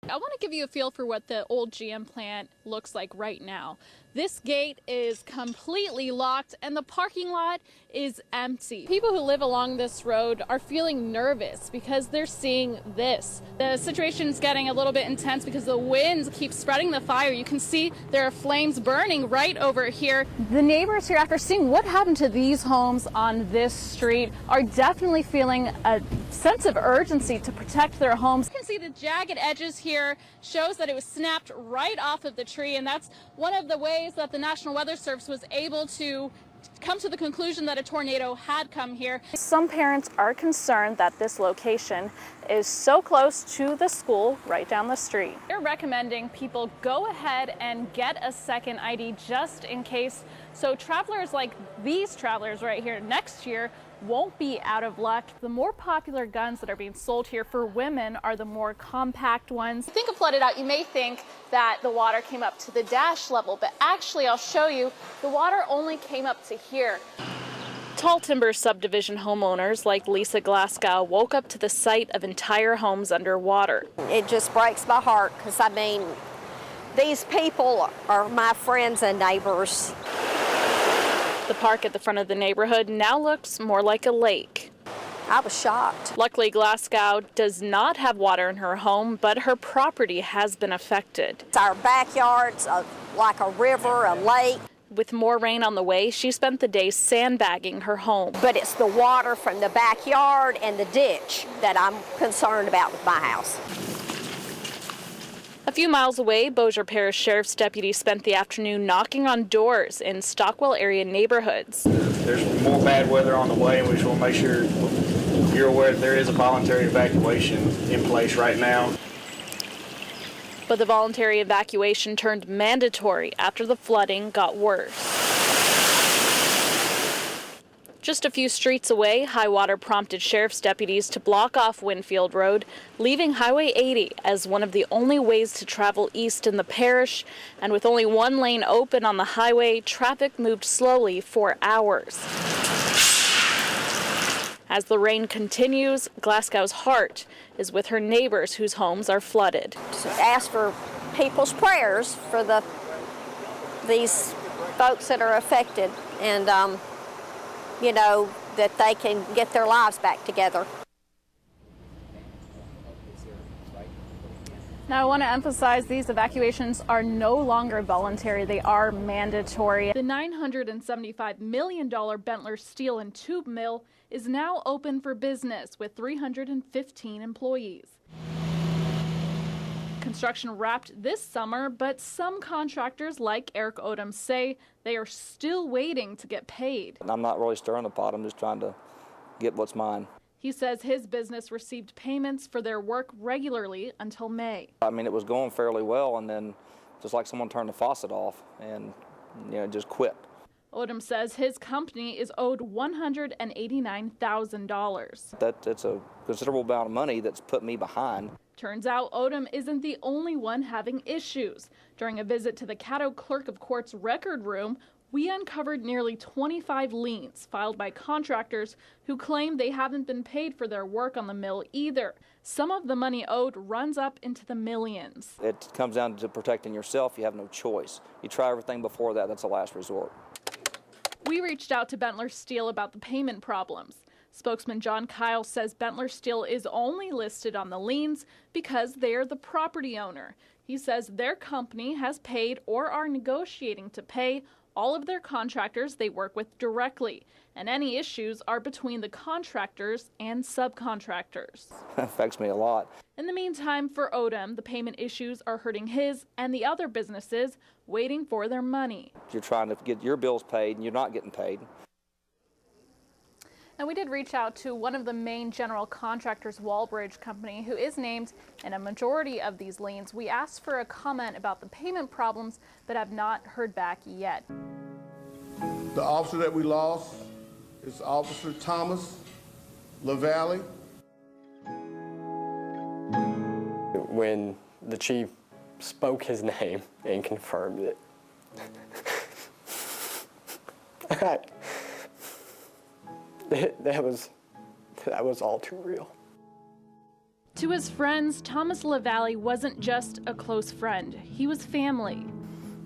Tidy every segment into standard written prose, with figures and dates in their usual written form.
I want to give you a feel for what the old GM plant looks like right now. This gate is completely locked and the parking lot is empty. People who live along this road are feeling nervous because they're seeing this. The situation is getting a little bit intense because the winds keep spreading the fire. You can see there are flames burning right over here. The neighbors here, after seeing what happened to these homes on this street, are definitely feeling a sense of urgency to protect their homes. You can see the jagged edges here shows that it was snapped right off of the tree, and that's one of the ways that the National Weather Service was able to come to the conclusion that a tornado had come here. Some parents are concerned that this location is so close to the school right down the street. They're recommending people go ahead and get a second ID just in case, so travelers like these travelers right here next year won't be out of luck. The more popular guns that are being sold here for women are the more compact ones. If you think of flooded out, you may think that the water came up to the dash level, but actually I'll show you, the water only came up to here. Tall timber subdivision homeowners like Lisa Glasgow woke up to the sight of entire homes underwater. It just breaks my heart because, I mean, these people are my friends and neighbors. The park at the front of the neighborhood now looks more like a lake. I was shocked. Luckily, Glasgow does not have water in her home, but her property has been affected. Our backyard's like a river, a lake. With more rain on the way, she spent the day sandbagging her home. But it's the water from the backyard and the ditch that I'm concerned about with my house. A few miles away, Bossier Parish Sheriff's deputies spent the afternoon knocking on doors in Stockwell area neighborhoods. There's more bad weather on the way, and we just want to make sure you're aware that there is a voluntary evacuation in place right now. But the voluntary evacuation turned mandatory after the flooding got worse. Just a few streets away, high water prompted sheriff's deputies to block off Winfield Road, leaving Highway 80 as one of the only ways to travel east in the parish. And with only one lane open on the highway, traffic moved slowly for hours. As the rain continues, Glasgow's heart is with her neighbors whose homes are flooded. To ask for people's prayers for these folks that are affected, and you know, that they can get their lives back together. Now, I want to emphasize these evacuations are no longer voluntary. They are mandatory. The $975 million Bentler Steel and Tube Mill is now open for business with 315 employees. Construction wrapped this summer, but some contractors like Eric Odom say they are still waiting to get paid. I'm not really stirring the pot. I'm just trying to get what's mine. He says his business received payments for their work regularly until May. I mean, it was going fairly well, and then just like someone turned the faucet off and, you know, just quit. Odom says his company is owed $189,000. That's a considerable amount of money that's put me behind. Turns out Odom isn't the only one having issues. During a visit to the Caddo Clerk of Court's record room, we uncovered nearly 25 liens filed by contractors who claim they haven't been paid for their work on the mill either. Some of the money owed runs up into the millions. It comes down to protecting yourself. You have no choice. You try everything before that. That's the last resort. We reached out to Bentler Steel about the payment problems. Spokesman John Kyle says Bentler Steel is only listed on the liens because they are the property owner. He says their company has paid or are negotiating to pay all of their contractors they work with directly, and any issues are between the contractors and subcontractors. That affects me a lot. In the meantime, for Odom, the payment issues are hurting his and the other businesses waiting for their money. You're trying to get your bills paid and you're not getting paid. And we did reach out to one of the main general contractors, Wallbridge Company, who is named in a majority of these liens. We asked for a comment about the payment problems, but have not heard back yet. The officer that we lost is Officer Thomas LaValle. When the chief spoke his name and confirmed it, that was all too real. To his friends, Thomas LaValle wasn't just a close friend. He was family.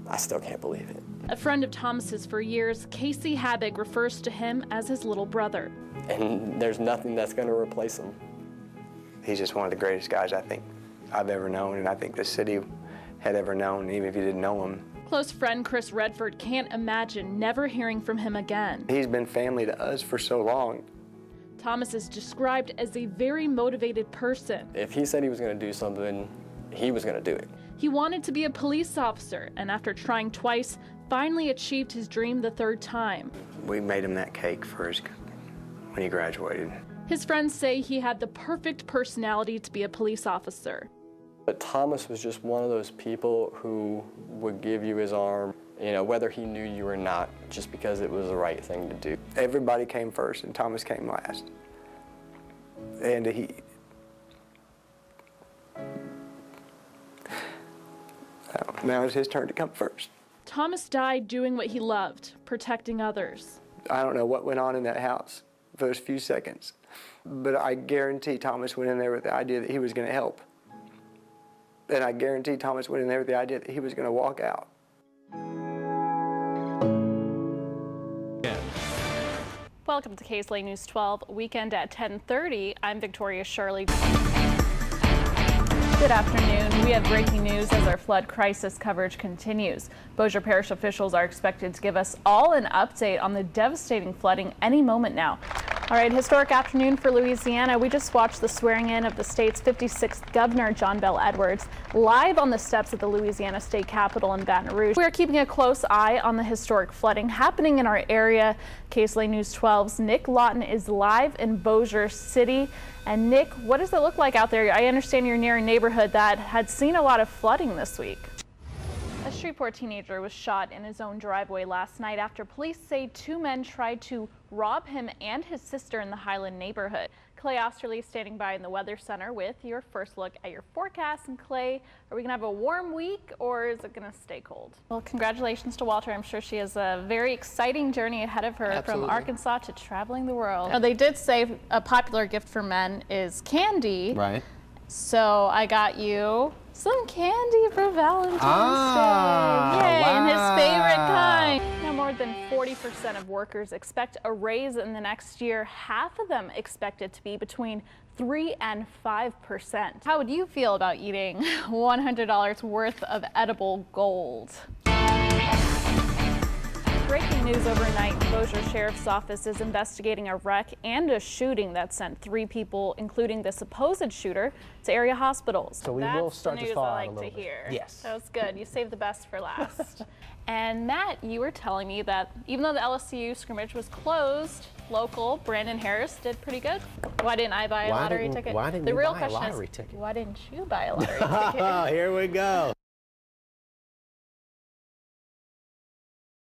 I still can't believe it. A friend of Thomas's for years, Casey Habig refers to him as his little brother. And there's nothing that's going to replace him. He's just one of the greatest guys I think I've ever known, and I think the city had ever known, even if you didn't know him. Close friend Chris Redford can't imagine never hearing from him again. He's been family to us for so long. Thomas is described as a very motivated person. If he said he was going to do something, he was going to do it. He wanted to be a police officer, and after trying twice, finally achieved his dream the third time. We made him that cake for when he graduated. His friends say he had the perfect personality to be a police officer. But Thomas was just one of those people who would give you his arm, you know, whether he knew you or not, just because it was the right thing to do. Everybody came first, and Thomas came last. And now it's his turn to come first. Thomas died doing what he loved, protecting others. I don't know what went on in that house for those few seconds, but I guarantee Thomas went in there with the idea that he was going to help. And I guarantee Thomas went in there with the idea that he was going to walk out. Welcome to KSLA News 12, weekend at 10:30. I'm Victoria Shirley. Good afternoon. We have breaking news as our flood crisis coverage continues. Bossier Parish officials are expected to give us all an update on the devastating flooding any moment now. All right, historic afternoon for Louisiana. We just watched the swearing in of the state's 56th governor, John Bel Edwards, live on the steps of the Louisiana State Capitol in Baton Rouge. We are keeping a close eye on the historic flooding happening in our area. KSLA News 12's Nick Lawton is live in Bossier City. And Nick, what does it look like out there? I understand you're near a neighborhood that had seen a lot of flooding this week. A Shreveport teenager was shot in his own driveway last night after police say two men tried to rob him and his sister in the Highland neighborhood. Clay Osterly standing by in the Weather Center with your first look at your forecast. And Clay, are we going to have a warm week or is it going to stay cold? Well, congratulations to Walter. I'm sure she has a very exciting journey ahead of her. Absolutely. From Arkansas to traveling the world. Now, they did say a popular gift for men is candy. Right. So I got you some candy for Valentine's Day. Yay, wow. And his favorite kind. Now, more than 40% of workers expect a raise in the next year. Half of them expect it to be between 3 and 5%. How would you feel about eating $100 worth of edible gold? Breaking news overnight, Bossier Sheriff's Office is investigating a wreck and a shooting that sent 3 people, including the supposed shooter, to area hospitals. So we will start That's this the news far I out a like to little bit. hear. Yes. That was good. You saved the best for last. And Matt, you were telling me that even though the LSU scrimmage was closed, local Brandon Harris did pretty good. Why didn't I buy a lottery ticket? Why didn't the you real buy a question lottery is, ticket? why didn't you buy a lottery ticket? Here we go.